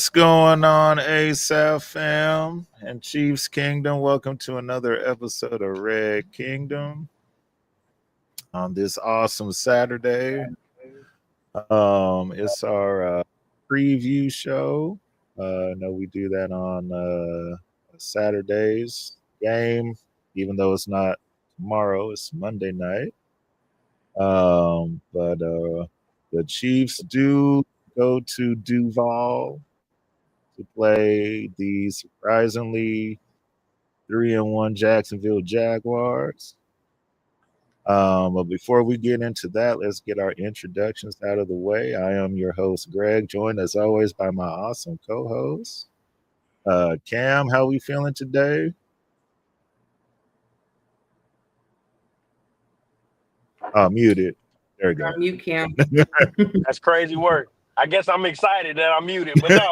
What's going on, ASAP fam and Chiefs Kingdom? Welcome to another episode of Red Kingdom on this awesome Saturday. It's our preview show. I know we do that on Saturday's game, even though it's not tomorrow, it's Monday night. But the Chiefs do go to Duval to play the surprisingly 3-1 Jacksonville Jaguars. But before we get into that, let's get our introductions out of the way. I am your host, Greg, joined as always by my awesome co-host, Cam. How we feeling today? Muted. There we go. Mute Cam. That's crazy work. I guess I'm excited that I'm muted, but no,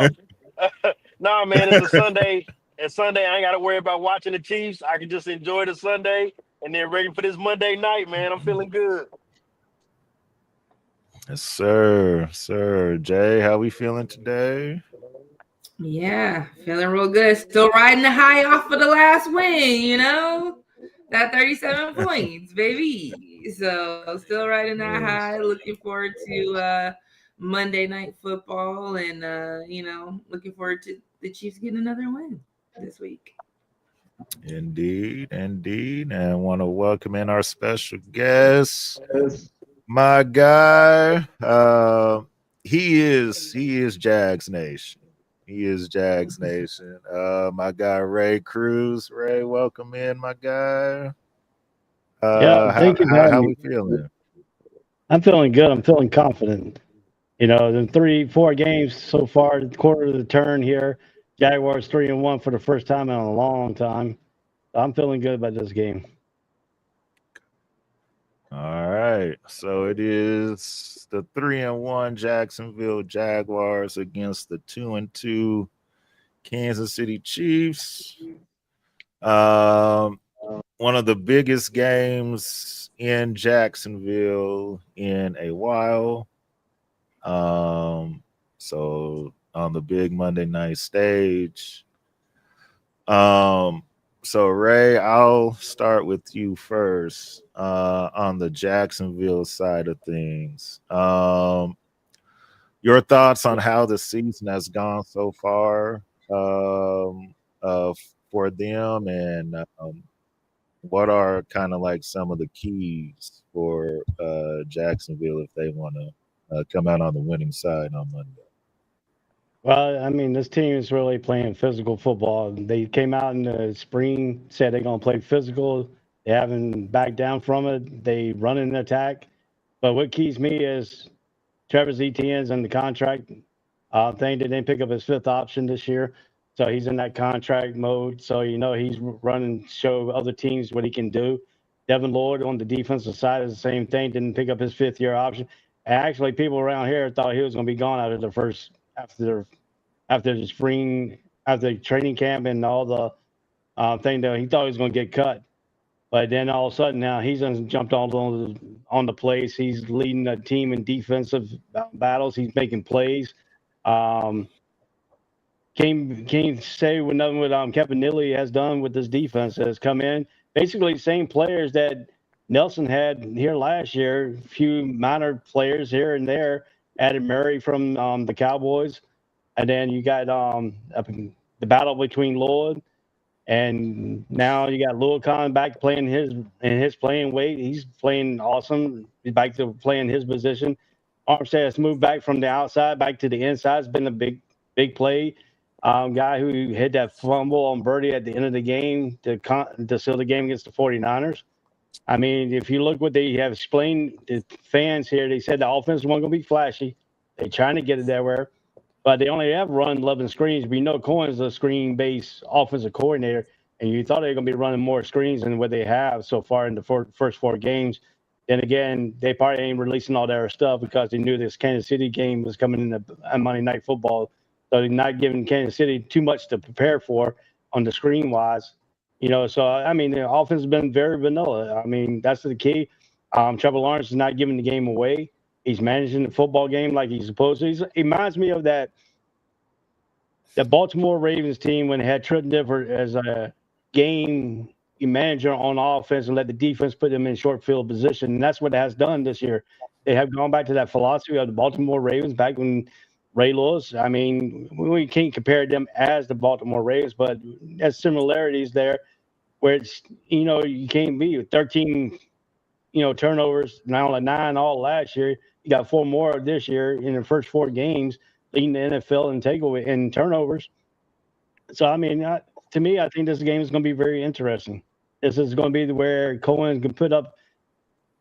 no, man. It's a Sunday. It's Sunday. I ain't got to worry about watching the Chiefs. I can just enjoy the Sunday and then ready for this Monday night, man. I'm feeling good. Yes, sir. Jay, how we feeling today? Yeah, feeling real good. Still riding the high off of the last win, that 37 points, baby. So still riding that high. Looking forward to Monday Night Football, and looking forward to the Chiefs getting another win this week. Indeed, and want to welcome in our special guest, my guy. He is Jags Nation. He is Jags Nation. My guy Ray Cruz. Ray, welcome in, my guy. Thank you. How we feeling? I'm feeling good. I'm feeling confident. The 3-4 games so far, quarter of the turn here. Jaguars 3-1 for the first time in a long time. I'm feeling good about this game. All right. So it is the 3-1 Jacksonville Jaguars against the 2-2 Kansas City Chiefs. One of the biggest games in Jacksonville in a while. So on the big Monday night stage. So Ray, I'll start with you first on the Jacksonville side of things. Your thoughts on how the season has gone so far for them, and what are kind of like some of the keys for Jacksonville if they want to come out on the winning side on Monday? Well, this team is really playing physical football. They came out in the spring, said they're going to play physical. They haven't backed down from it. They run in attack. But what keys me is Trevor Etienne's in the contract thing. They didn't pick up his fifth option this year. So he's in that contract mode. So, he's running, show other teams what he can do. Devin Lloyd on the defensive side is the same thing. Didn't pick up his fifth-year option. And actually, people around here thought he was going to be gone out of the first after the spring, after the training camp and all the thing that he thought he was going to get cut. But then all of a sudden now he's jumped on the place. He's leading the team in defensive battles. He's making plays. Can't say with nothing what Kevin Neely has done with this defense has come in. Basically the same players that Nelson had here last year, a few minor players here and there, added Murray from the Cowboys. And then you got the battle between Lloyd, and now you got Luakon back playing his playing weight. He's playing awesome. He's back to playing his position. Armstead has moved back from the outside back to the inside. It's been a big play. Guy who hit that fumble on Birdie at the end of the game to seal the game against the 49ers. If you look what they have explained to fans here, they said the offense wasn't going to be flashy. They're trying to get it everywhere. But they only have run 11 screens. We know Cohen's a screen-based offensive coordinator, and you thought they were going to be running more screens than what they have so far in the first 4 games. Then again, they probably ain't releasing all their stuff because they knew this Kansas City game was coming in on Monday Night Football. So they're not giving Kansas City too much to prepare for on the screen-wise. So, the offense has been very vanilla. That's the key. Trevor Lawrence is not giving the game away. He's managing the football game like he's supposed to. He reminds me of that the Baltimore Ravens team, when they had Trent Dilfer as a game manager on offense and let the defense put them in short field position, and that's what it has done this year. They have gone back to that philosophy of the Baltimore Ravens back when Ray Lewis. I mean, we can't compare them as the Baltimore Ravens, but there's similarities there where it's, you can't be with 13, turnovers, now only 9 all last year. You got 4 more this year in the first 4 games, leading the NFL in takeaway and turnovers. So, I mean, to me, I think this game is going to be very interesting. This is going to be where Cohen can put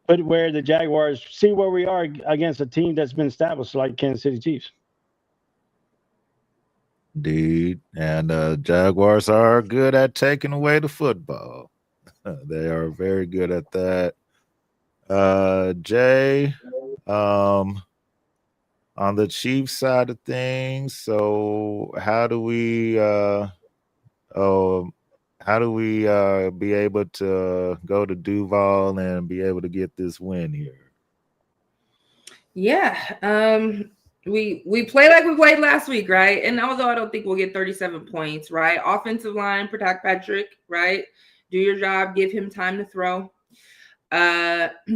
where the Jaguars see where we are against a team that's been established like Kansas City Chiefs. Indeed. And Jaguars are good at taking away the football. They are very good at that. Jay, on the Chiefs side of things, so how do we be able to go to Duval and be able to get this win here? Yeah. We play like we played last week, right? And although I don't think we'll get 37 points, right? Offensive line, protect Patrick, right? Do your job, give him time to throw.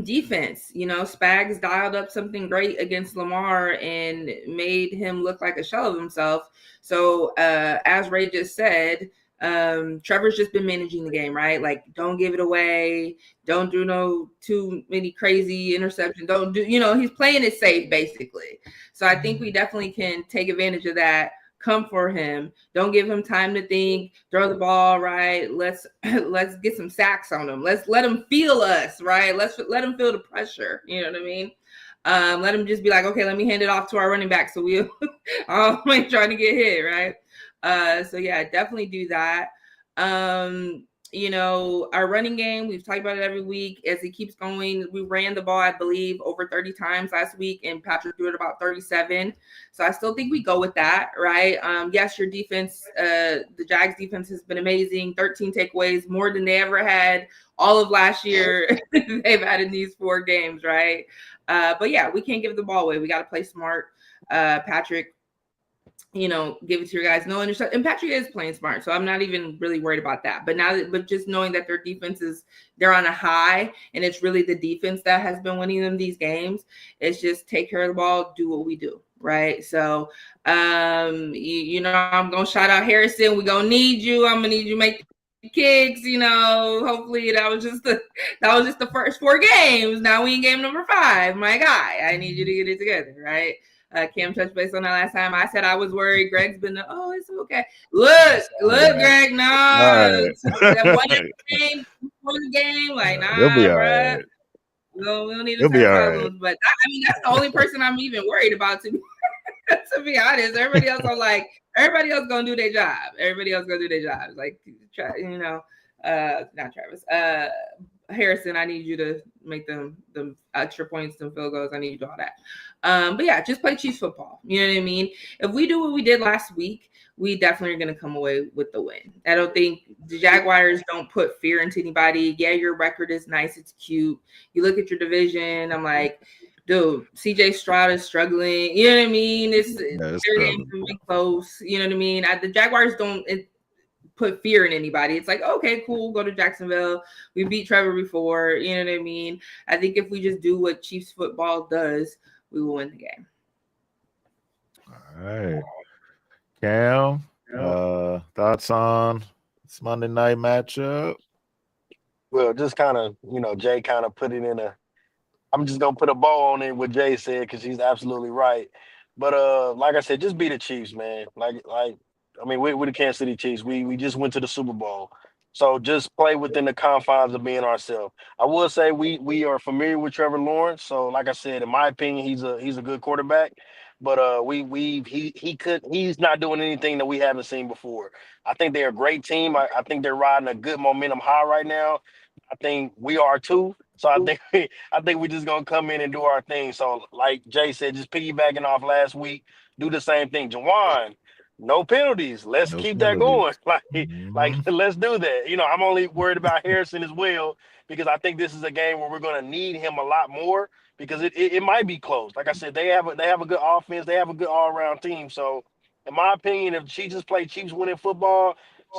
Defense, Spags dialed up something great against Lamar and made him look like a shell of himself. So as Ray just said, Trevor's just been managing the game, right? Like, don't give it away, don't do too many crazy interceptions, don't do, he's playing it safe basically. So I think we definitely can take advantage of that. Come for him. Don't give him time to think. Throw the ball, right? Let's get some sacks on him. Let's let him feel us, right? Let's let him feel the pressure. You know what I mean? Let him just be like, okay, let me hand it off to our running back so we ain't trying to get hit, right? So yeah, definitely do that. Our running game, we've talked about it every week as it keeps going. We ran the ball, I believe, over 30 times last week, and Patrick threw it about 37. So I still think we go with that, right? Yes, your defense, the Jags defense has been amazing. 13 takeaways, more than they ever had all of last year. They've had in these 4 games, right? But yeah, we can't give the ball away. We got to play smart. Patrick, give it to your guys. No intercept. And Patrick is playing smart, so I'm not even really worried about that. But just knowing that their defense they're on a high, and it's really the defense that has been winning them these games. It's just take care of the ball, do what we do, right? So, I'm gonna shout out Harrison. We're gonna need you. I'm gonna need you to make kicks. Hopefully that was just the first 4 games. Now we in game number 5. My guy, I need you to get it together, right? Cam touched base on that last time. I said I was worried. Greg's been it's okay. Look, Greg, no. Right. That one game, like, nah, He'll be all bro. right. We don't need to He'll be start all problems. But that's the only person I'm even worried about, to be honest. Everybody else, I'm like, everybody else gonna do their job. Everybody else gonna do their jobs. Like, not Travis. Harrison, I need you to make them extra points, them field goals. I need you to do all that. But yeah, just play Chiefs football. You know what I mean? If we do what we did last week, we definitely are going to come away with the win. I don't think the Jaguars don't put fear into anybody. Yeah, your record is nice. It's cute. You look at your division. I'm like, dude, CJ Stroud is struggling. You know what I mean? It's their game's really close. You know what I mean? The Jaguars don't put fear in anybody. It's like, okay, cool, go to Jacksonville. We beat Trevor before. You know what I mean? I think if we just do what Chiefs football does, we will win the game. All right. Cam, thoughts on this Monday night matchup? Well, just kind of, Jay kind of put it in I'm just going to put a bow on it what Jay said, because he's absolutely right. But like I said, just be the Chiefs, man. We're the Kansas City Chiefs. We just went to the Super Bowl. So just play within the confines of being ourselves. I will say we are familiar with Trevor Lawrence. So like I said, in my opinion, he's a good quarterback. But he's not doing anything that we haven't seen before. I think they're a great team. I think they're riding a good momentum high right now. I think we are too. So I think we're just gonna come in and do our thing. So like Jay said, just piggybacking off last week, do the same thing. Jawan, no penalties. Let's keep that going. Like let's do that. I'm only worried about Harrison as well, because I think this is a game where we're gonna need him a lot more, because it might be close. Like I said, they have a good offense. They have a good all-around team. So In my opinion, if Chiefs just play Chiefs winning football,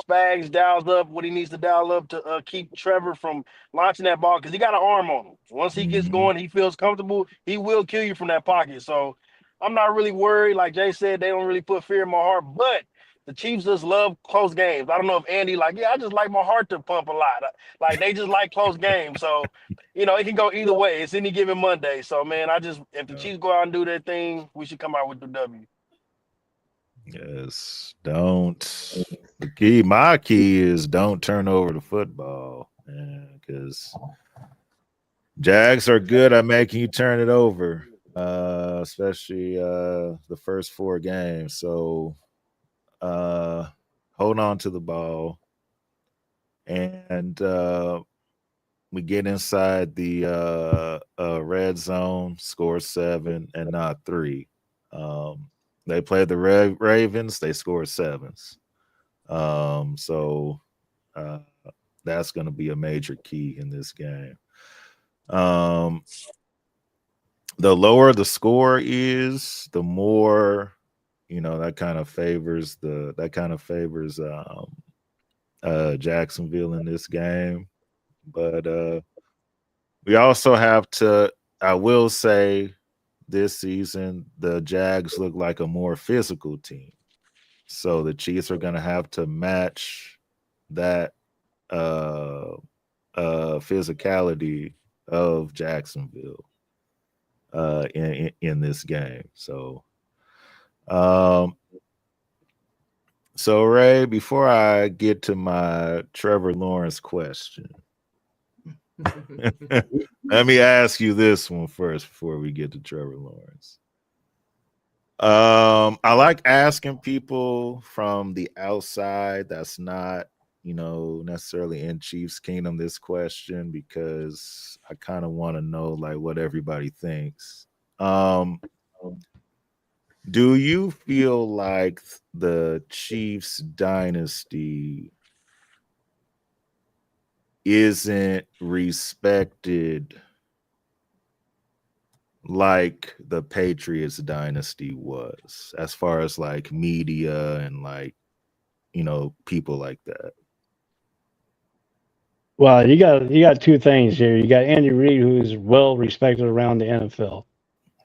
Spags dials up what he needs to dial up to keep Trevor from launching that ball because he got an arm on him. Once he gets Mhm. going, he feels comfortable. He will kill you from that pocket. So I'm not really worried. Like Jay said, they don't really put fear in my heart, but the Chiefs just love close games. I don't know if Andy I just like my heart to pump a lot. Like they just like close games. So, it can go either way. It's any given Monday. So man, if the Chiefs go out and do their thing, we should come out with the W. Yes. My key is don't turn over the football. Because Jags are good at making you turn it over, especially the first 4 games. So hold on to the ball. And we get inside the red zone, score 7 and not 3. They played the Ravens, they scored 7s. So that's going to be a major key in this game. The lower the score is, the more that kind of favors Jacksonville in this game. But we also have to, I will say, this season the Jags look like a more physical team. So the Chiefs are going to have to match that physicality of Jacksonville in this game. So Ray, before I get to my Trevor Lawrence question, let me ask you this one first before we get to Trevor Lawrence. I like asking people from the outside that's not, necessarily in Chiefs Kingdom this question because I kind of want to know like what everybody thinks. Do you feel like the Chiefs dynasty isn't respected like the Patriots dynasty was, as far as like media and like, people like that? Well, you got 2 things here. You got Andy Reid, who's well respected around the NFL.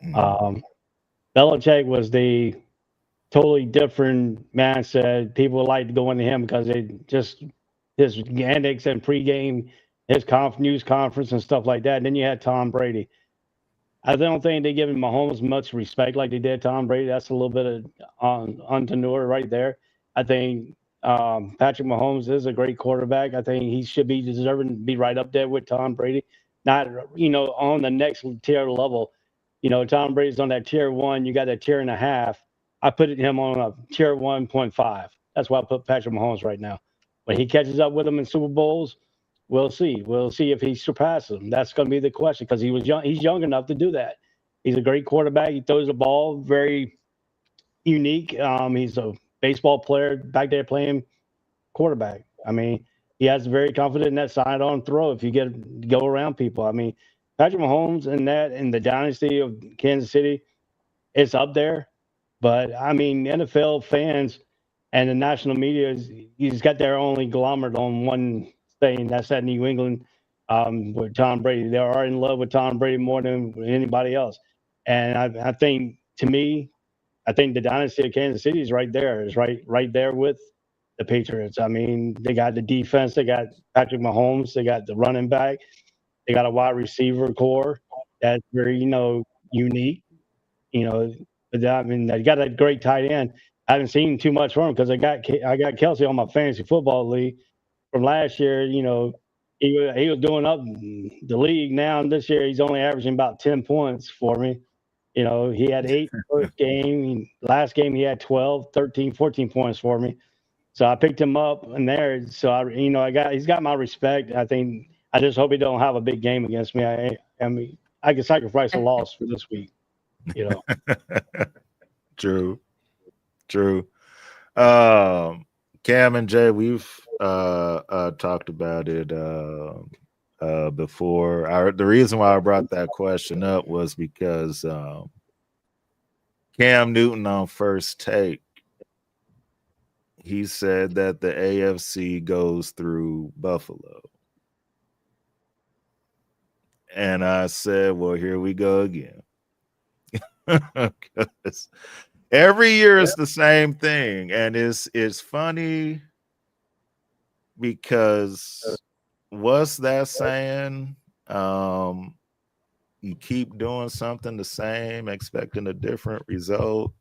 Mhm. Belichick was the totally different mindset. People like to go into him because they just his antics and pregame, his news conference and stuff like that. And then you had Tom Brady. I don't think they give Mahomes much respect like they did Tom Brady. That's a little bit of untenure right there. I think Patrick Mahomes is a great quarterback. I think he should be deserving to be right up there with Tom Brady, not on the next tier level. Tom Brady's on that tier 1. You got that tier and a half. I put him on a tier 1.5. That's why I put Patrick Mahomes right now. When he catches up with him in Super Bowls, we'll see. We'll see if he surpasses him. That's going to be the question because he was young. He's young enough to do that. He's a great quarterback. He throws the ball very unique. He's a baseball player back there playing quarterback. I mean, he has very confident in that sidearm throw. If you go around people, I mean, Patrick Mahomes and the dynasty of Kansas City, it's up there. But I mean, NFL fans and the national media, he's got their only glomerate on one thing. That's that New England with Tom Brady. They are in love with Tom Brady more than anybody else. And I think, to me, I think the dynasty of Kansas City is right there. Is right there with the Patriots. I mean, they got the defense. They got Patrick Mahomes. They got the running back. They got a wide receiver core that's very, unique. You know, but I mean, they got a great tight end. I haven't seen too much from him because I got Kelsey on my fantasy football league from last year. He was doing up the league. Now this year he's only averaging about 10 points for me. He had 8 first game. Last game he had 12, 13, 14 points for me. So I picked him up in there. So he's got my respect. I think I just hope he don't have a big game against me. I mean, I can sacrifice a loss for this week. True. Cam and Jay, we've talked about it before. The reason why I brought that question up was because Cam Newton on First Take he said that the AFC goes through Buffalo. And I said, well, here we go again. Because every year it's the same thing. And it's funny because what's that saying? You keep doing something the same, expecting a different result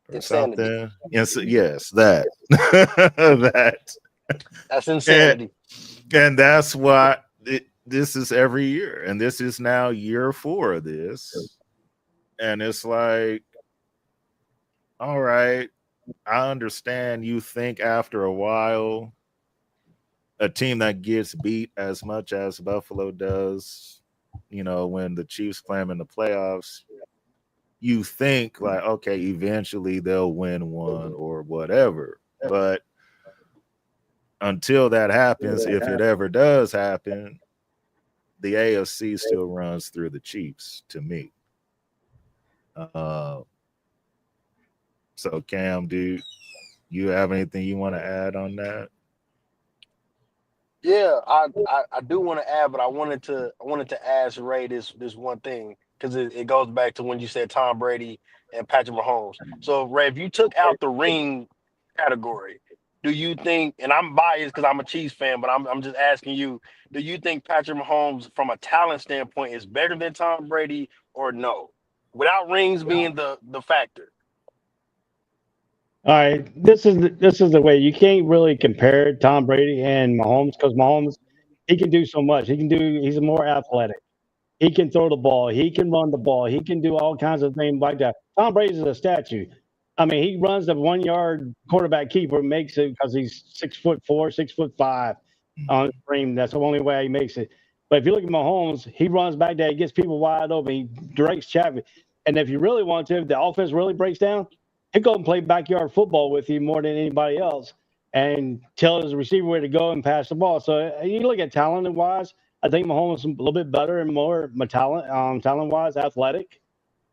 or Insanity. something. Yes, that. That. That's insanity. And that's why this is every year. And this is now year 4 of this. And it's like, all right, I understand you think after a while, a team that gets beat as much as Buffalo does, when the Chiefs play them in the playoffs, you think like, okay, eventually they'll win one or whatever. But until that happens, if it ever does happen, the AFC still runs through the Chiefs to me. So Cam, do you have anything you want to add on that? Yeah, I do want to add, but I wanted to ask Ray this one thing because it goes back to when you said Tom Brady and Patrick Mahomes. So Ray, if you took out the ring category, do you think? And I'm biased because I'm a Chiefs fan, but I'm just asking you: do you think Patrick Mahomes, from a talent standpoint, is better than Tom Brady, or no? Without rings being the factor. All right, this is the way you can't really compare Tom Brady and Mahomes because Mahomes he can do so much. He's more athletic. He can throw the ball. He can run the ball. He can do all kinds of things like that. Tom Brady's a statue. I mean, he runs the 1 yard quarterback keeper, makes it because he's 6'4", 6'5" on the screen. That's the only way he makes it. But if you look at Mahomes, he runs back there, he gets people wide open, he directs traffic. And if you really want to, if the offense really breaks down, he'll go and play backyard football with you more than anybody else and tell his receiver where to go and pass the ball. So you look at talent wise, I think Mahomes is a little bit better and more talent wise, athletic.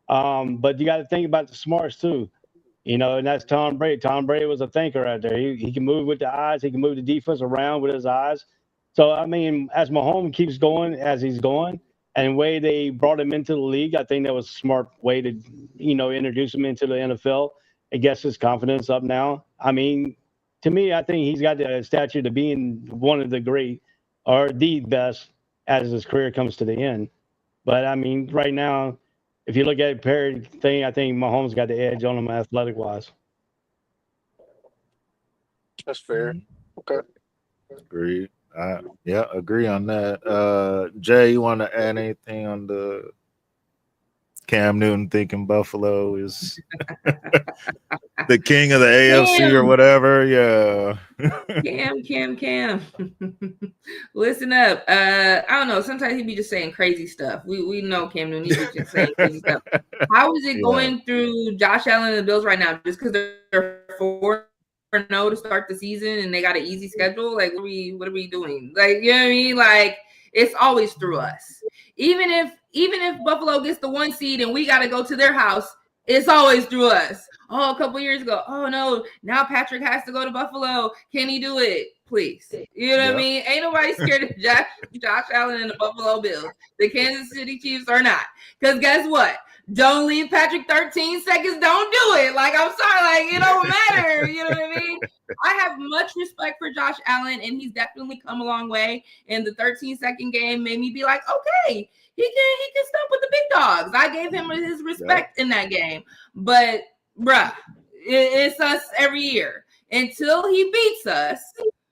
But you got to think about the smarts too, and that's Tom Brady. Tom Brady was a thinker out there. He can move with the eyes. He can move the defense around with his eyes. So, I mean, as Mahomes keeps going as he's going, and the way they brought him into the league, I think that was a smart way to, introduce him into the NFL and gets his confidence up now. I mean, to me, I think he's got the stature to being one of the great or the best as his career comes to the end. But, I mean, right now, if you look at Perry thing, I think Mahomes got the edge on him athletic-wise. That's fair. Okay. Agreed. Yeah, agree on that. Jay, you want to add anything on the Cam Newton thinking Buffalo is the king of the AFC or whatever? Yeah. Cam. Listen up. I don't know. Sometimes he be just saying crazy stuff. We know Cam Newton, he be just saying crazy stuff. How is it going through Josh Allen and the Bills right now? Just because they're 4-0 to start the season and they got an easy schedule? Like, what are we doing? Like, you know what I mean? Like, it's always through us. Even if Buffalo gets the 1 seed and we got to go to their house, it's always through us. Oh, a couple years ago. Oh no, now Patrick has to go to Buffalo. Can he do it? Please. You know what I mean? Ain't nobody scared of Josh Allen and the Buffalo Bills. The Kansas City Chiefs are not. Because guess what? Don't leave Patrick 13 seconds. Don't do it. Like, I'm sorry. Like, it don't matter. You know what I mean? I have much respect for Josh Allen, and he's definitely come a long way. And the 13-second game made me be like, okay, he can stop with the big dogs. I gave him his respect in that game. But, bruh, it's us every year until he beats us,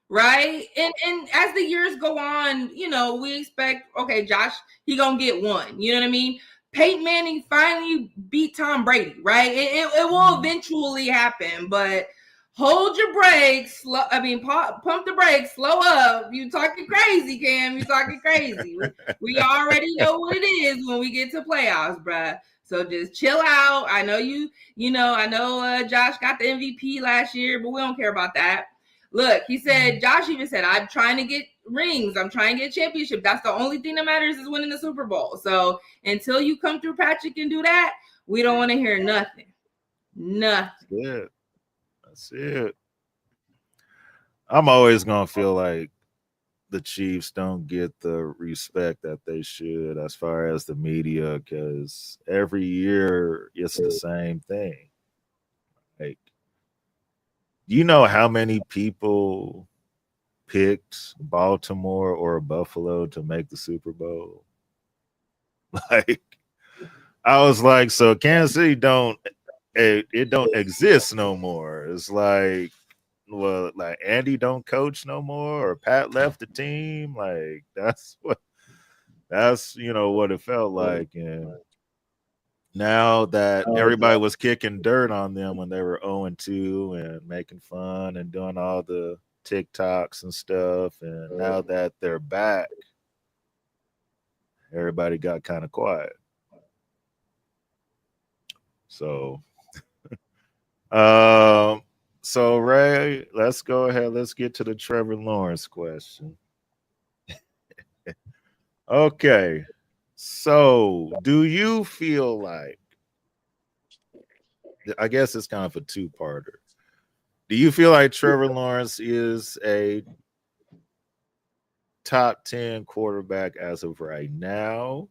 right? And as the years go on, we expect, okay, Josh, he gonna get one. You know what I mean? Peyton Manning finally beat Tom Brady, right? It will eventually happen, but hold your brakes. Pump the brakes, slow up. You talking crazy, Cam. You talking crazy. We already know what it is when we get to playoffs, bruh. So just chill out. I know I know Josh got the MVP last year, but we don't care about that. Look, Josh even said, I'm trying to get rings. I'm trying to get championship. That's the only thing that matters is winning the Super Bowl. So until you come through, Patrick, and do that, we don't want to hear nothing. Nothing. That's it. I'm always gonna feel like the Chiefs don't get the respect that they should as far as the media, because every year it's the same thing. Like, you know how many people picked Baltimore or Buffalo to make the Super Bowl? Like, I was like, so Kansas City it don't exist no more. It's like, well, like Andy don't coach no more, or Pat left the team. Like, that's what it felt like. And now that everybody was kicking dirt on them when they were 0-2 and making fun and doing all the TikToks and stuff, and now that they're back, everybody got kind of quiet. So, um, so Ray, let's go ahead. Let's get to the Trevor Lawrence question. Okay. So, do you feel like, I guess it's kind of a two-parter. Do you feel like Trevor Lawrence is a top 10 quarterback as of right now?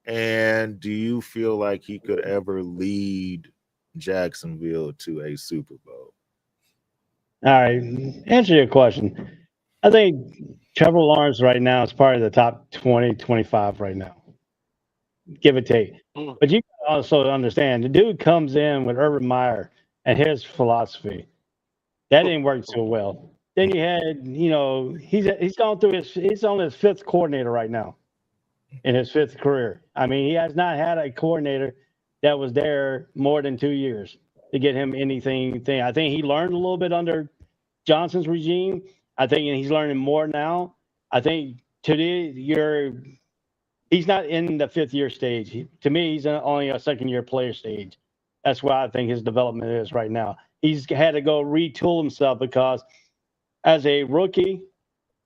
And do you feel like he could ever lead Jacksonville to a Super Bowl? All right, answer your question. I think Trevor Lawrence right now is part of the top 20, 25 right now, give or take. Mm. But you gotta also understand the dude comes in with Urban Meyer and his philosophy. That didn't work so well. Then you had, he's gone through he's on his fifth coordinator right now in his fifth career. I mean, he has not had a coordinator that was there more than 2 years to get him anything. I think he learned a little bit under Johnson's regime. I think he's learning more now. I think he's not in the fifth year stage. To me, he's only a second year player stage. That's where I think his development is right now. He's had to go retool himself because as a rookie,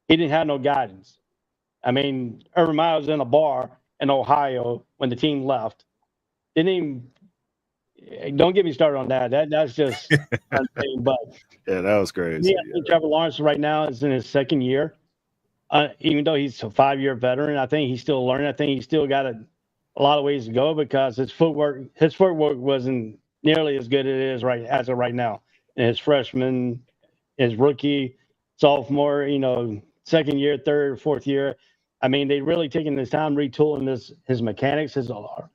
he didn't have no guidance. I mean, Urban Meyer was in a bar in Ohio when the team left. Didn't even. Don't get me started on that. That's just insane. But Yeah, that was crazy. I think Trevor Lawrence right now is in his second year. Even though he's a 5-year veteran, I think he's still learning. I think he's still got a lot of ways to go because his footwork wasn't nearly as good as as of right now. And his freshman, his rookie, sophomore, second year, third, fourth year. I mean, they really taking this time retooling his mechanics. His throw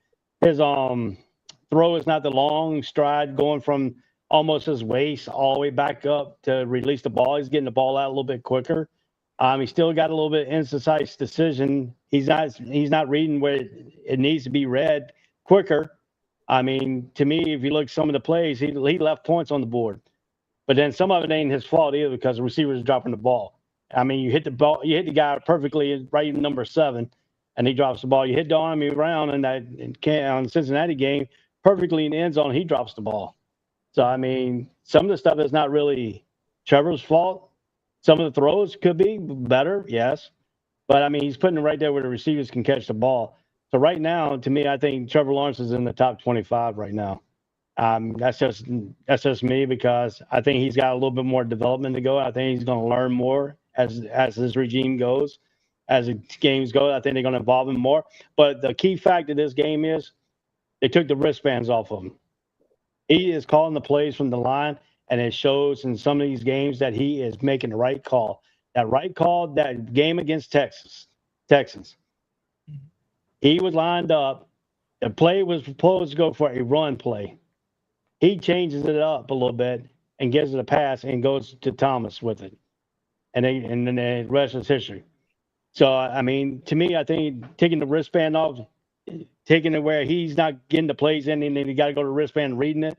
is not the long stride going from almost his waist all the way back up to release the ball. He's getting the ball out a little bit quicker. He still got a little bit imprecise decision. He's not reading where it needs to be read quicker. I mean, to me, if you look at some of the plays, he left points on the board. But then some of it ain't his fault either because the receiver is dropping the ball. I mean, you hit the guy perfectly right in number 7, and he drops the ball. You hit Donnie Brown on the Cincinnati game perfectly in the end zone. He drops the ball. So I mean, some of the stuff is not really Trevor's fault. Some of the throws could be better, yes. But, I mean, he's putting it right there where the receivers can catch the ball. So right now, to me, I think Trevor Lawrence is in the top 25 right now. That's just me because I think he's got a little bit more development to go. I think he's going to learn more as his regime goes, as the games go. I think they're going to involve him more. But the key fact of this game is they took the wristbands off of him. He is calling the plays from the line. And it shows in some of these games that he is making the right call. That right call, that game against Texans. He was lined up. The play was supposed to go for a run play. He changes it up a little bit and gives it a pass and goes to Thomas with it. And then the rest is history. So, I mean, to me, I think taking the wristband off, taking it where he's not getting the plays in, and then he got to go to the wristband reading it.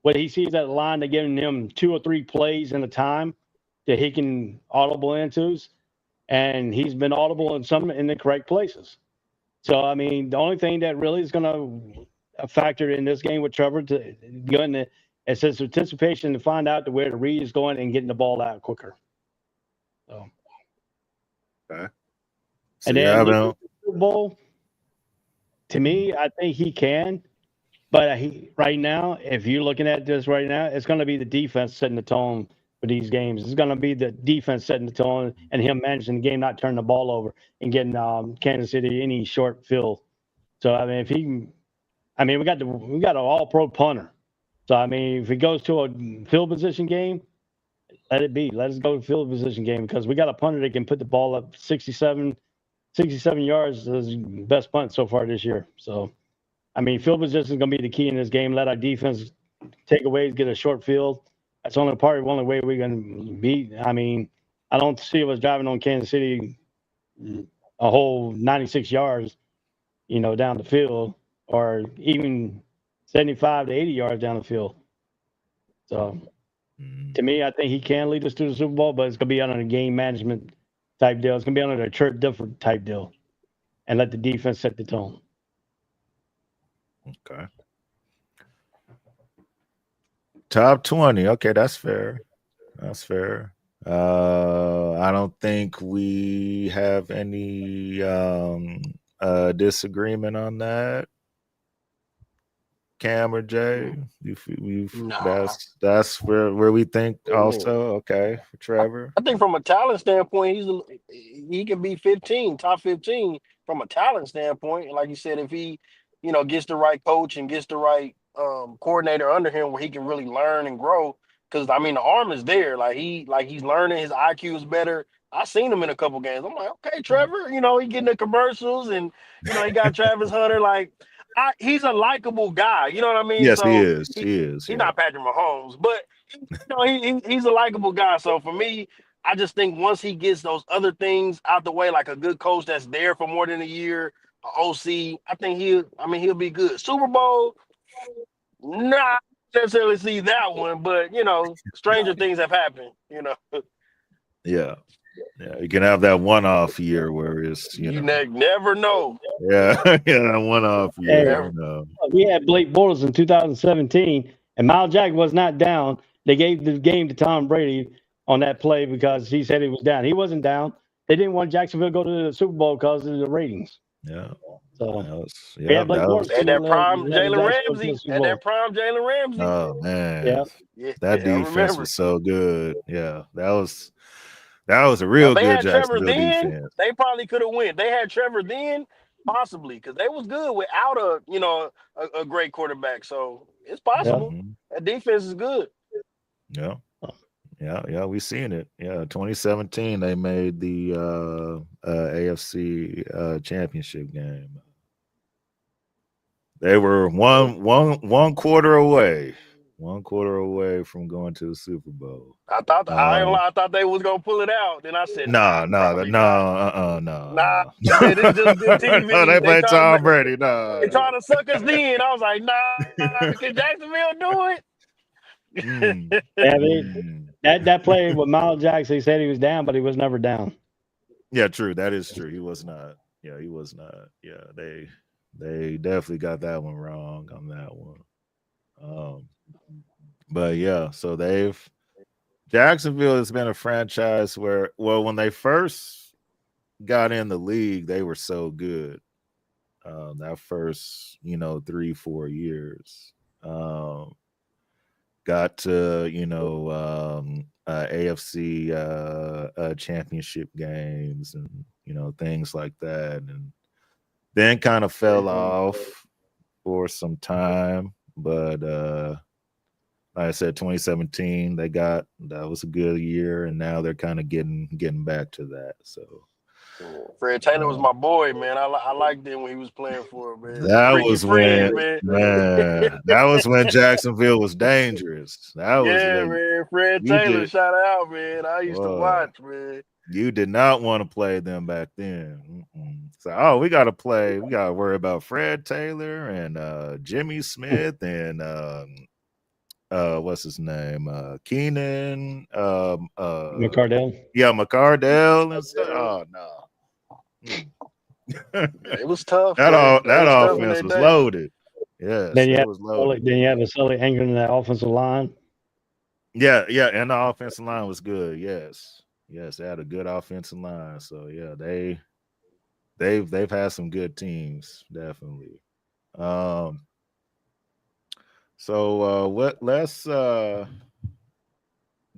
What he sees at the line, they're giving him 2 or 3 plays in a time that he can audible into, and he's been audible in the correct places. So, I mean, the only thing that really is going to factor in this game with Trevor is his anticipation to find out where the read is going and getting the ball out quicker. So, okay. So and then the Super Bowl, to me, I think he can. But right now, if you're looking at this right now, it's going to be the defense setting the tone for these games. It's going to be the defense setting the tone and him managing the game, not turning the ball over and getting Kansas City any short field. So I mean, if he, I mean, we got an all-pro punter. So I mean, if he goes to a field position game, let it be. Let us go to field position game because we got a punter that can put the ball up 67 yards. Is best punt so far this year. So I mean, field position is going to be the key in this game. Let our defense take away, get a short field. That's the only way we're going to beat. I mean, I don't see us driving on Kansas City a whole 96 yards, down the field, or even 75 to 80 yards down the field. So, to me, I think he can lead us to the Super Bowl, but it's going to be under a game management type deal. It's going to be under a Trent Dilfer type deal, and let the defense set the tone. Okay. Top 20. Okay, that's fair. That's fair. I don't think we have any disagreement on that. Cam or Jay, that's where we think also. Okay, for Trevor. I think from a talent standpoint, he can be 15, top 15 from a talent standpoint. Like you said, if he, gets the right coach and gets the right coordinator under him where he can really learn and grow. Because I mean, the arm is there. He's learning. His IQ is better. I seen him in a couple games. I'm like, okay, Trevor. He getting the commercials and he got Travis Hunter. He's a likable guy. You know what I mean? Yes, So he is. He is. He's not Patrick Mahomes, but he's a likable guy. So for me, I just think once he gets those other things out the way, like a good coach that's there for more than a year, an OC, I think he'll be good. Super Bowl, not necessarily see that one, but stranger things have happened. Yeah. Yeah, you can have that one-off year where it's never know. Yeah, that one-off year. We had Blake Bortles in 2017, and Miles Jack was not down. They gave the game to Tom Brady on that play because he said he was down. He wasn't down. They didn't want Jacksonville to go to the Super Bowl because of the ratings. Yeah. So Blake Bortles. And that prime Jalen Ramsey. Oh man. Yeah. That defense was so good. Yeah, that was a real good Jacksonville defense. They probably could have won. They had Trevor then, possibly, because they was good without a great quarterback. So it's possible. Yeah. That defense is good. Yeah. Yeah, we seen it. Yeah, 2017 they made the AFC championship game. They were one quarter away. 1 quarter away from going to the Super Bowl. I thought they was gonna pull it out. Then I said, no. Nah, it's just good TV. No, they played Tom Brady. No, they trying to suck us in. I was like, nah, can Jacksonville do it? I mean, that play with Miles Jackson, he said he was down, but he was never down. Yeah, true. That is true. He was not. Yeah, he was not. Yeah, they definitely got that one wrong on that one. But yeah, so Jacksonville has been a franchise where, when they first got in the league, they were so good. That first, 3-4 years. Got to, AFC championship games and, things like that. And then kind of fell off for some time. But like I said, 2017, that was a good year, and now they're kind of getting back to that. So Fred Taylor was my boy, man. I liked him when he was playing for him, man. That was when Jacksonville was dangerous. Man. Fred Taylor, shout out, man. I used to watch, man. You did not want to play them back then. So, we got to worry about Fred Taylor and Jimmy Smith and what's his name? Keenan. McCardell. Yeah, McCardell and stuff. Oh no. It was tough. That offense was loaded. Yes. Then you had the Sully anger in that offensive line. Yeah, and the offensive line was good. Yes, they had a good offensive line. So yeah, they've had some good teams, definitely. So let's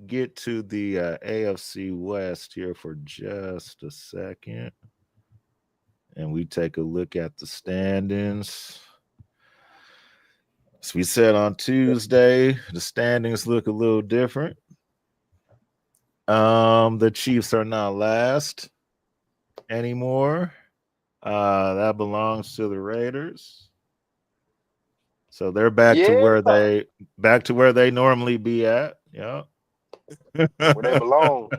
get to the AFC West here for just a second, and we take a look at the standings. As we said on Tuesday, the standings look a little different. The Chiefs are not last anymore. That belongs to the Raiders. So they're back to where they normally be at. Yeah. Where they belong.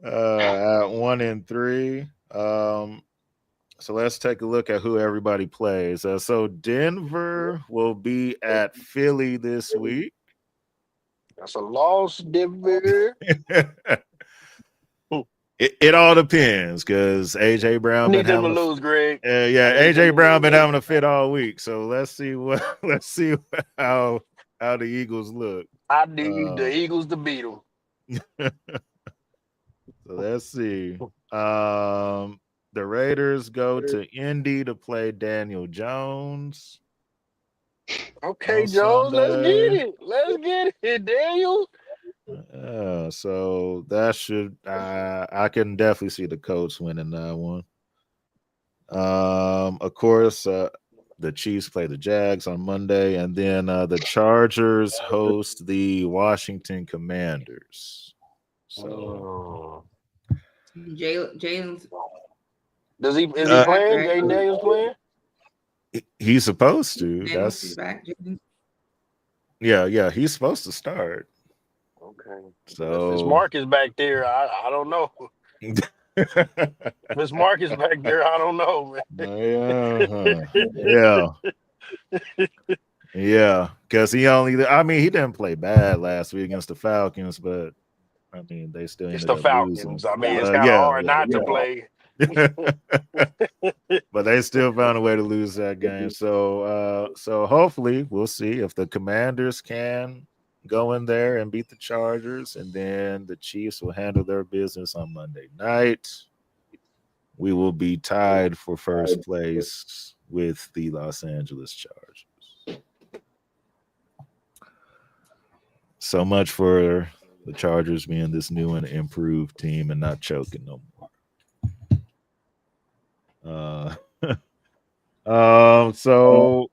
At 1-3. So let's take a look at who everybody plays. So Denver will be at Philly this week. That's a loss, Denver. It all depends because AJ Brown Need them to lose, Greg. AJ Brown been having a fit all week. So let's see how the Eagles look. I need the Eagles to beat them. So let's see. The Raiders go to Indy to play Daniel Jones. Okay, Jones, let's get it. Let's get it, Daniel. So that should I can definitely see the Colts winning that one. Of course, the Chiefs play the Jags on Monday, and then the Chargers host the Washington Commanders. So Jalen's. Is he playing? Jaden Daniels playing? He's supposed to. That's back. Yeah, he's supposed to start. Okay. So if Marcus back there, I don't know. Miss Marcus back there, I don't know, man. Yeah, because he didn't play bad last week against the Falcons, but I mean they still it's ended the up Falcons. losing. I mean, it's kind of hard not to play. But they still found a way to lose that game. So hopefully we'll see if the Commanders can go in there and beat the Chargers, and then the Chiefs will handle their business on Monday night. We will be tied for first place with the Los Angeles Chargers. So much for the Chargers being this new and improved team and not choking no more. So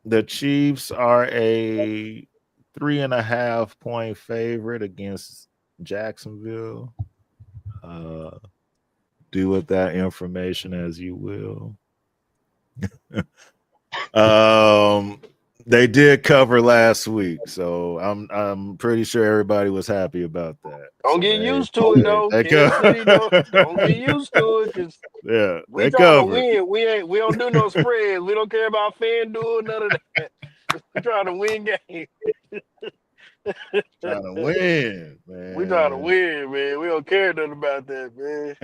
the Chiefs are a 3.5 point favorite against Jacksonville. Do with that information as you will. They did cover last week, so I'm pretty sure everybody was happy about that. Don't get used to it though. Kansas City, don't get used to it because we trying to win. We don't do no spreads. We don't care about FanDuel, none of that. We're trying to win games. Trying to win, man. We trying to win, man. We don't care nothing about that,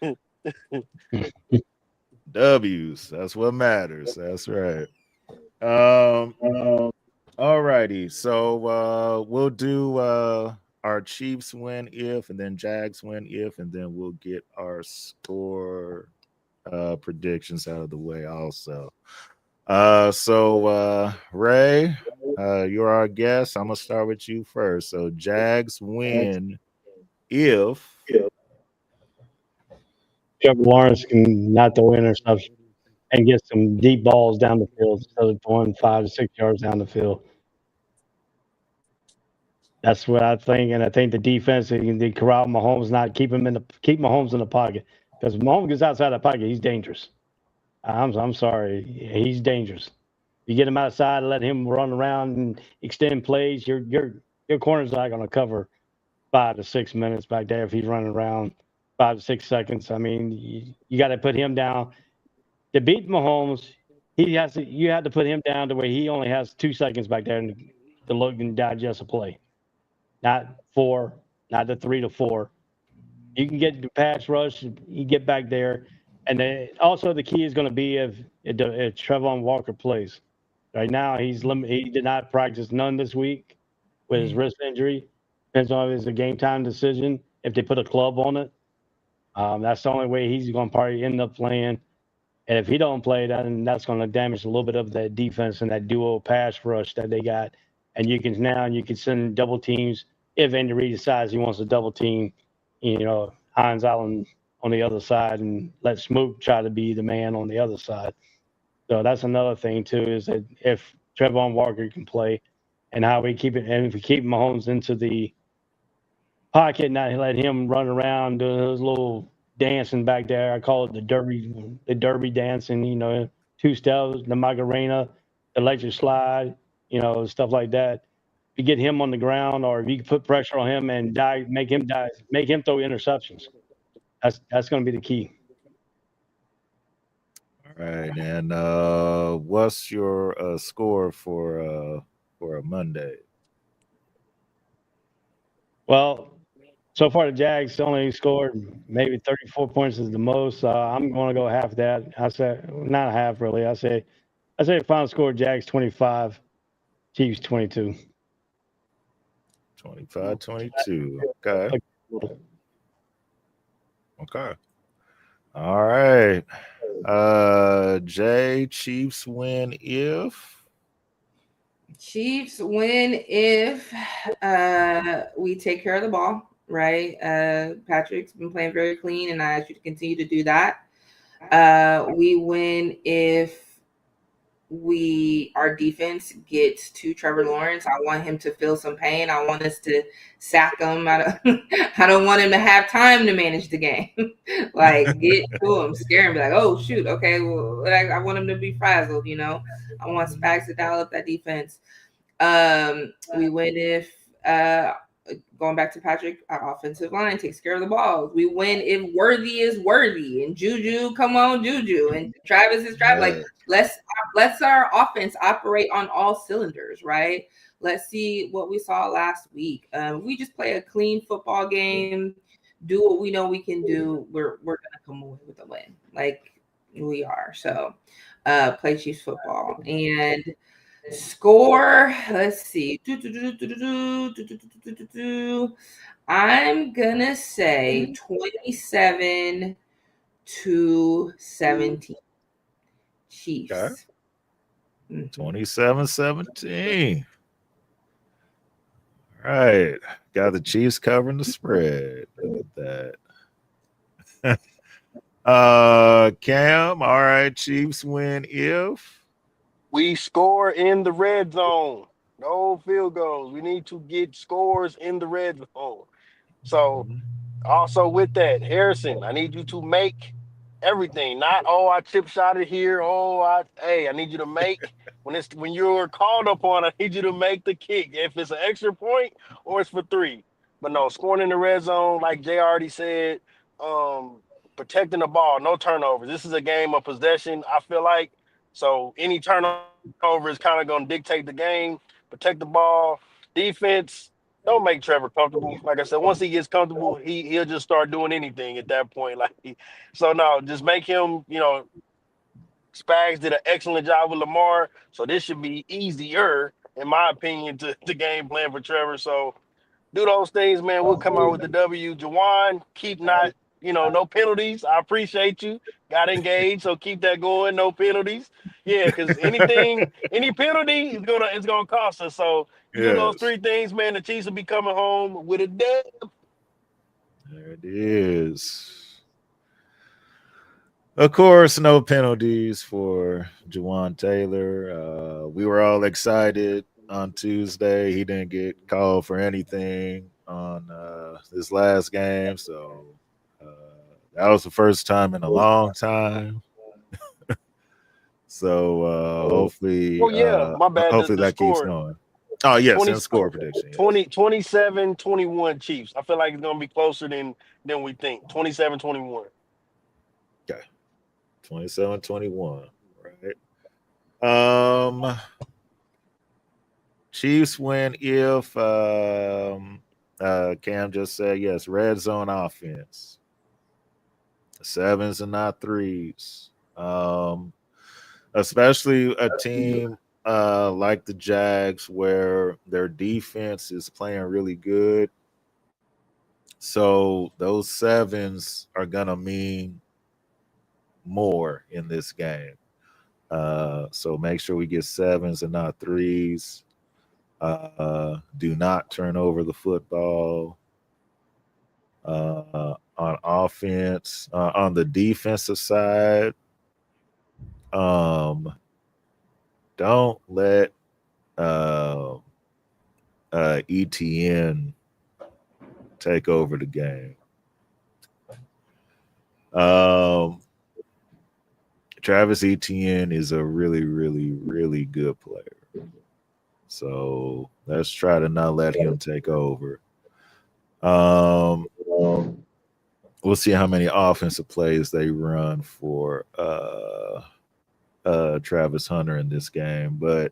man. W's. That's what matters. That's right. All righty. So we'll do our Chiefs win if, and then Jags win if, and then we'll get our score predictions out of the way also. So Ray, you're our guest. I'm gonna start with you first. So Jags win if Trevor Lawrence can not throw interceptions and get some deep balls down the field instead of throwing 5 to 6 yards down the field. That's what I think, and I think the defense they corral Mahomes, not keep Mahomes in the pocket, because Mahomes gets outside the pocket, he's dangerous. I'm sorry, he's dangerous. You get him outside and let him run around and extend plays. Your corner's not going to cover 5 to 6 minutes back there if he's running around 5 to 6 seconds. I mean, you got to put him down to beat Mahomes. You have to put him down to where he only has 2 seconds back there to look and digest a play, not 4, not the 3 to 4. You can get the pass rush. You get back there. And then also the key is going to be if Trevon Walker plays. Right now, he's limited. He did not practice none this week with his wrist injury. Depends on if it's a game time decision. If they put a club on it, that's the only way he's going to probably end up playing. And if he don't play, then that's going to damage a little bit of that defense and that duo pass rush that they got and you can send double teams if Andy Reid decides he wants to double team, Hines Allen on the other side and let Smoot try to be the man on the other side. So that's another thing too, is that if Trevon Walker can play, and how we keep it, and if we keep Mahomes into the pocket, not let him run around doing his little dancing back there. I call it the derby dancing. 2 steps, the Macarena, the electric slide, stuff like that. If you get him on the ground, or if you can put pressure on him and make him throw interceptions. That's going to be the key. All right, and what's your score for a Monday? Well, so far the Jags only scored maybe 34 points is the most. I'm going to go half that. I said not half really. I say final score Jags 25, Chiefs 22. 25-22. Okay. Okay. All right. Jay, Chiefs win if Chiefs win if we take care of the ball, right? Patrick's been playing very clean, and I ask you to continue to do that. We win if our defense gets to Trevor Lawrence. I want him to feel some pain. I want us to sack him. I don't want him to have time to manage the game. Like, get to him, scare him, be like, oh shoot, okay, well, I want him to be frazzled. I want Spags to dial up that defense. We win if going back to Patrick, our offensive line takes care of the ball. We win if Worthy is Worthy and Juju, come on, Juju, and Travis is Travis. Like, let's our offense operate on all cylinders, right? Let's see what we saw last week. We just play a clean football game, do what we know we can do. We're gonna come away with a win, like we are. So, play Chiefs football and. Score, let's see. I'm gonna say 27-17. Chiefs. Okay. 27-17. All right. Got the Chiefs covering the spread. Look at that. Cam, all right, Chiefs win if We score in the red zone. No field goals. We need to get scores in the red zone. So, also with that, Harrison, I need you to make everything. Not I chip shot it here. I need you to make when you're called upon. I need you to make the kick. If it's an extra point or it's for 3. But no, scoring in the red zone, like Jay already said, protecting the ball, no turnovers. This is a game of possession. I feel like so any turnover is kind of going to dictate the game. Protect the ball, defense. Don't make Trevor comfortable. Like I said, once he gets comfortable, he'll just start doing anything at that point. So no, just make him. Spags did an excellent job with Lamar, so this should be easier, in my opinion, to game plan for Trevor. So do those things, man. We'll come out with the W. Jawan, keep not, no penalties. I appreciate you. Got engaged, so keep that going. No penalties. Yeah, because any penalty is gonna cost us. So you do those 3 things, man. The Chiefs will be coming home with a dub. There it is. Of course, no penalties for Jawan Taylor. We were all excited on Tuesday. He didn't get called for anything on this last game. So that was the first time in a long time. So hopefully, my bad. Hopefully that keeps going. Oh, yes, and score prediction. 27-21 Chiefs. I feel like it's going to be closer than we think. 27-21. Okay. 27-21. Right. Chiefs win if Cam just said yes, red zone offense. 7s and not 3s. Especially a team like the Jags where their defense is playing really good. So those 7s are gonna mean more in this game. So make sure we get 7s and not 3s. Do not turn over the football. On offense, on the defensive side, don't let ETN take over the game. Travis Etienne is a really, really, really good player. So let's try to not let him take over. We'll see how many offensive plays they run for Travis Hunter in this game, but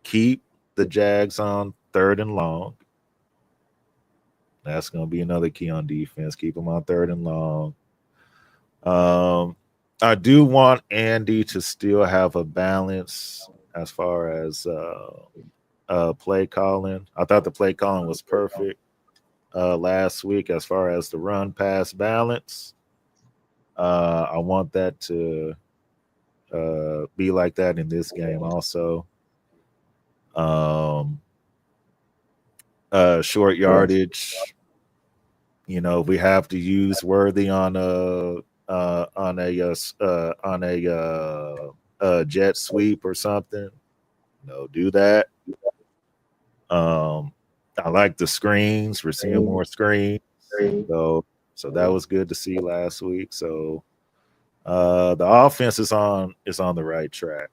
keep the Jags on 3rd and long. That's going to be another key on defense. Keep them on 3rd and long. I do want Andy to still have a balance as far as play calling. I thought the play calling was perfect last week as far as the run pass balance. I want that to be like that in this game also. Short yardage. If we have to use Worthy on a jet sweep or something, do that. I like the screens. We're seeing more screens, so that was good to see last week. So the offense is on the right track.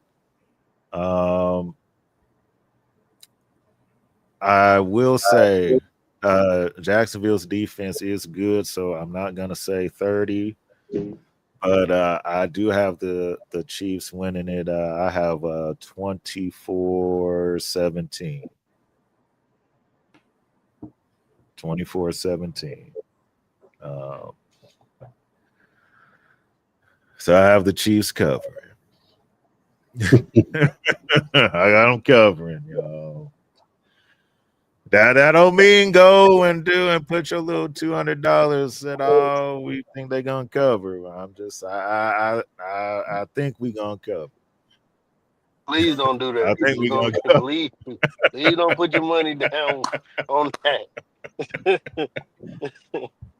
I will say Jacksonville's defense is good, so I'm not gonna say 30, but I do have the Chiefs winning it. I have 24-17. 24-17. So I have the Chiefs covering. I got them covering, y'all. That don't mean go and put your little $200 at all. We think they're gonna cover. I'm just I think we gonna cover. Please don't do that. I think we gonna cover. Please don't put your money down on that.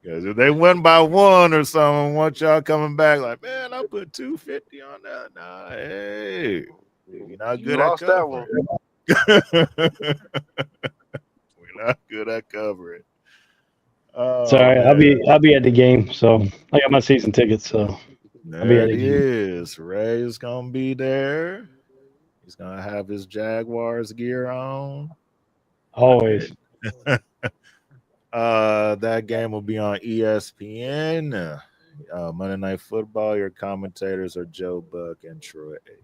Because if they win by 1 or something, want y'all coming back like, man, I put $250 on that. Nah, hey, you're not good at covering. We're not good at covering. Sorry, I'll be at the game, so I got my season tickets. So there it is. Ray is gonna be there. He's gonna have his Jaguars gear on. Always. That game will be on ESPN. Monday Night Football. Your commentators are Joe Buck and Troy Aikman.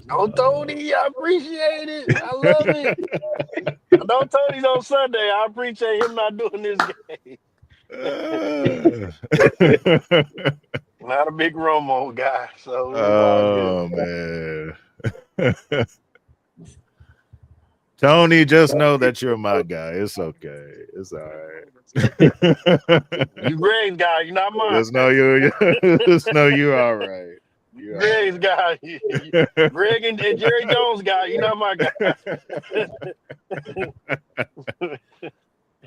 Oh, Tony, I appreciate it. I love it. No, Tony's on Sunday. I appreciate him not doing this game. Not a big Romo guy, so it's all good. Man. Tony, just know that you're my guy. It's okay. It's all right. You Greg's guy. You're not mine. Just know you're all right. Greg's guy. Greg and Jerry Jones guy. You're not my guy.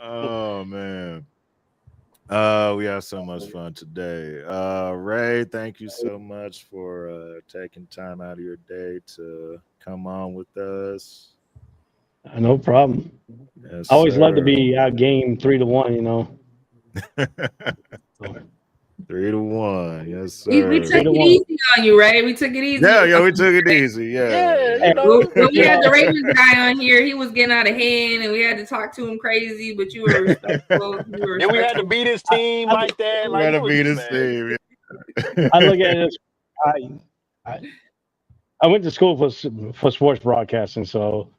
Oh, man. We have so much fun today. Ray, thank you so much for taking time out of your day to come on with us. No problem. Yes, I always love to be out game 3-1, 3-1, yes, sir. We took it easy on you, Ray. We took it easy. Yeah, we took it easy. Yeah. When we had the Ravens guy on here, he was getting out of hand, and we had to talk to him crazy. But you were respectful. And we had to beat his team like that. We had to beat his team. I look at it as I went to school for sports broadcasting, so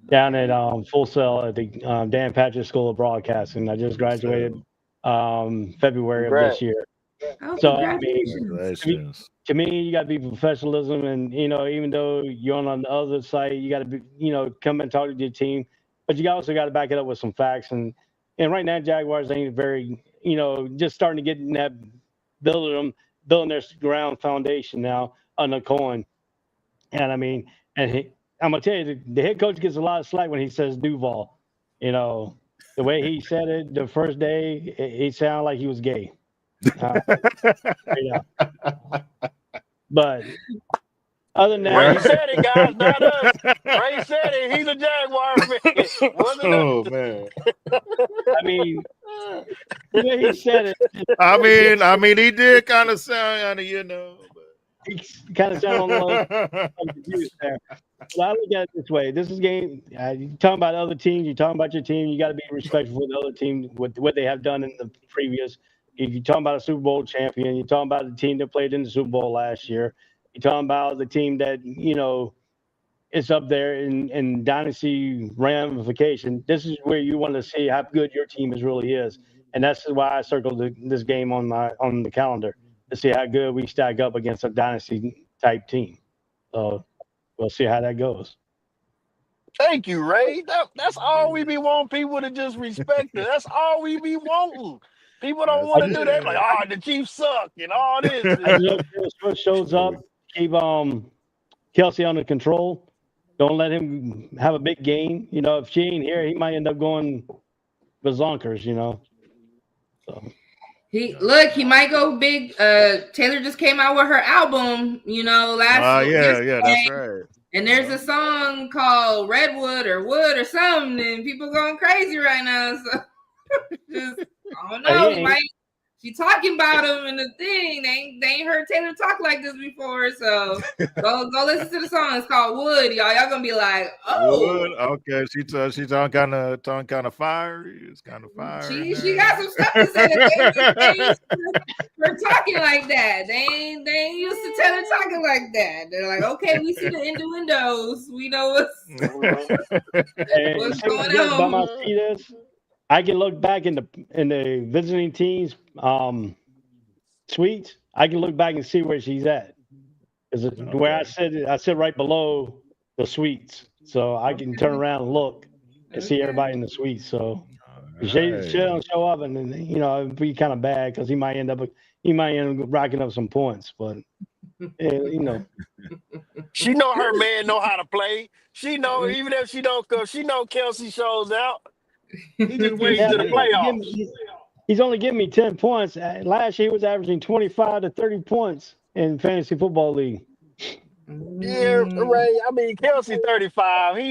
down at Full Sail at the Dan Patrick School of Broadcasting. I just graduated February of this year. Oh, so I mean, to me, you got to be professionalism, and even though you're on the other side, you got to be, come and talk to your team, but you also got to back it up with some facts. And right now, Jaguars ain't very, just starting to get in that building their ground foundation now on the coin. And I mean, I'm gonna tell you, the head coach gets a lot of slack when he says Duval. You know, the way he said it the first day, it sounded like he was gay. Straight out. But other than that, Ray said it, guys, not us. Ray said it. He's a Jaguar fan. Wasn't Oh man. I mean, the way he said it, I mean, he did kind of sound, you know. he kind of sounded a little confused there. But I look at it this way: this is game. You're talking about other teams. You're talking about your team. You got to be respectful of the other team with what they have done in the previous. If you're talking about a Super Bowl champion, you're talking about the team that played in the Super Bowl last year. You're talking about the team that is up there in dynasty ramification. This is where you want to see how good your team really is, and that's why I circled this game on the calendar to see how good we stack up against a dynasty type team. So we'll see how that goes. Thank you, Ray. That's all we be wanting people to just respect it. That's all we be wanting. People don't want to do that. Like, oh, the Chiefs suck and all this. I just hope Taylor Swift shows up. Keep Kelsey under control. Don't let him have a big game. If she ain't here, he might end up going bazonkers. So. He might go big. Taylor just came out with her album, last yeah, that's right. And there's a song called Redwood or Wood or something, and people going crazy right now. So just I don't know. She talking about him in the thing. They ain't heard Taylor talk like this before. So go listen to the song. It's called Wood, y'all. Y'all gonna be like, oh, Wood? Okay. She talking kind of fiery. It's kind of fiery. She got some stuff to say. They we're talking like that. They ain't used to Taylor talking like that. They're like, okay, we see the innuendos. We know what's going on. I can look back in the visiting teams suites. I can look back and see where she's at. Because where I sit right below the suites, so I can turn around and look and see everybody in the suite. So she don't show up, and then it'd be kind of bad because he might end up racking up some points. But she know her man know how to play. She know even if she don't come, she know Kelsey shows out. He just waits to the playoffs. He's only giving me 10 points. Last year, he was averaging 25 to 30 points in fantasy football league. Yeah, Ray. I mean, Kelsey 35. When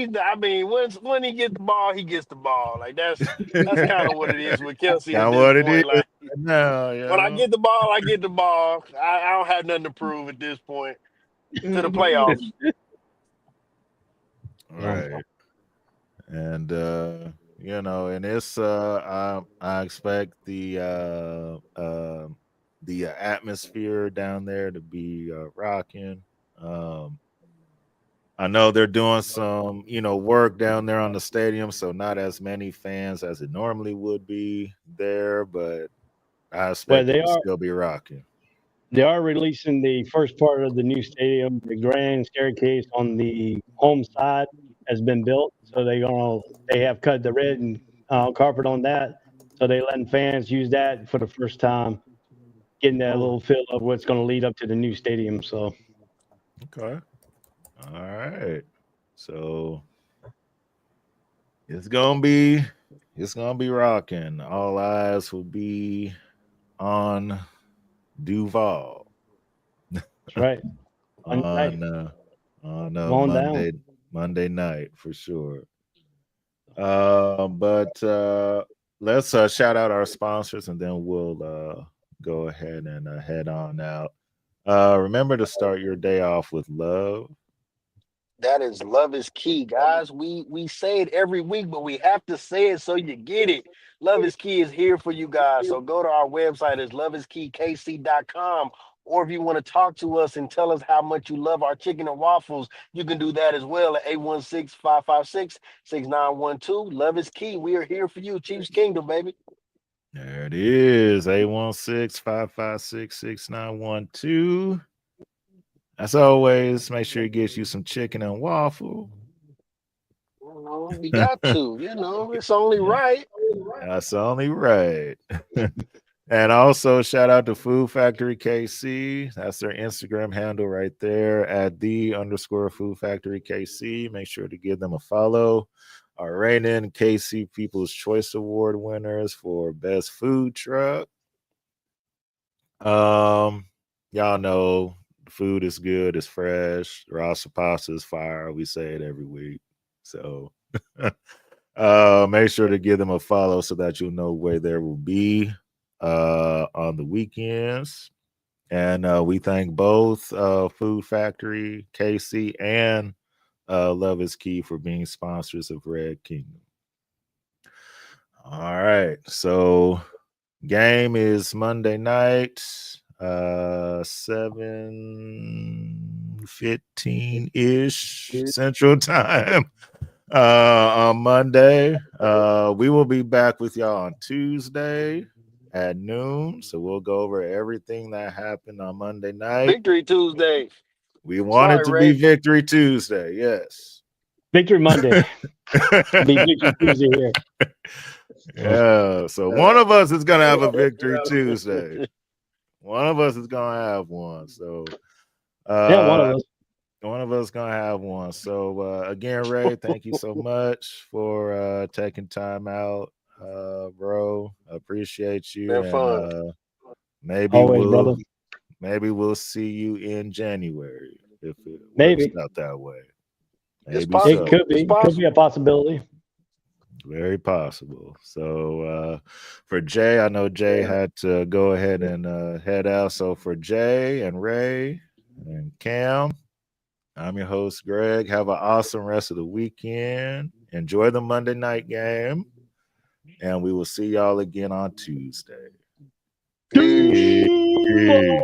he gets the ball, he gets the ball. Like that's kind of what it is with Kelsey. At this point. Like, when I get the ball, I get the ball. I don't have nothing to prove at this point to the playoffs. Right. And and it's I expect the atmosphere down there to be rocking. I know they're doing some work down there on the stadium, so not as many fans as it normally would be there, but I expect it to still be rocking. They are releasing the first part of the new stadium. The grand staircase on the home side has been built, so they have cut the red and carpet on that. So they're letting fans use that for the first time, getting that little feel of what's going to lead up to the new stadium. So, okay, all right. So it's gonna be rocking. All eyes will be on Duval. That's right. on Monday night for sure. But let's shout out our sponsors and then we'll go ahead and head on out. Remember to start your day off with love. That is love is key, guys. We say it every week, but we have to say it so you get it. Love is Key is here for you guys. So go to our website, it's loveiskeykc.com. Or if you want to talk to us and tell us how much you love our chicken and waffles, you can do that as well at 816-556-6912. Love is Key. We are here for you. Chiefs Kingdom, baby. There it is. 816-556-6912. As always, make sure it gets you some chicken and waffle. We got to, it's only right. That's only right. And also shout out to Food Factory KC. That's their Instagram handle right there at @the_Food Factory KC. Make sure to give them a follow. Our reigning KC People's Choice Award winners for best food truck. Y'all know the food is good, it's fresh. Rasa pasta is fire. We say it every week. So make sure to give them a follow so that you'll know where there will be on the weekends. And we thank both Food Factory, KC, and Love is Key for being sponsors of Red Kingdom. All right. So game is Monday night, 7:15-ish Central Time. On Monday. We will be back with y'all on Tuesday at noon. So we'll go over everything that happened on Monday night. Victory Tuesday. We want it to be Victory Tuesday. Yes. Victory Monday. Be Victory Tuesday here. Yeah. So one of us is gonna have a Victory Tuesday. One of us is gonna have one. So yeah, one of us. One of us gonna have one. So again, Ray, thank you so much for taking time out, bro. Appreciate you. Have fun. And maybe Always, maybe we'll see you in January if it maybe works out that way. It's Maybe possible. It could be. Could be a possibility. Very possible. So for Jay, I know Jay had to go ahead and head out. So for Jay and Ray and Cam, I'm your host, Greg. Have an awesome rest of the weekend. Enjoy the Monday night game. And we will see y'all again on Tuesday. Duval!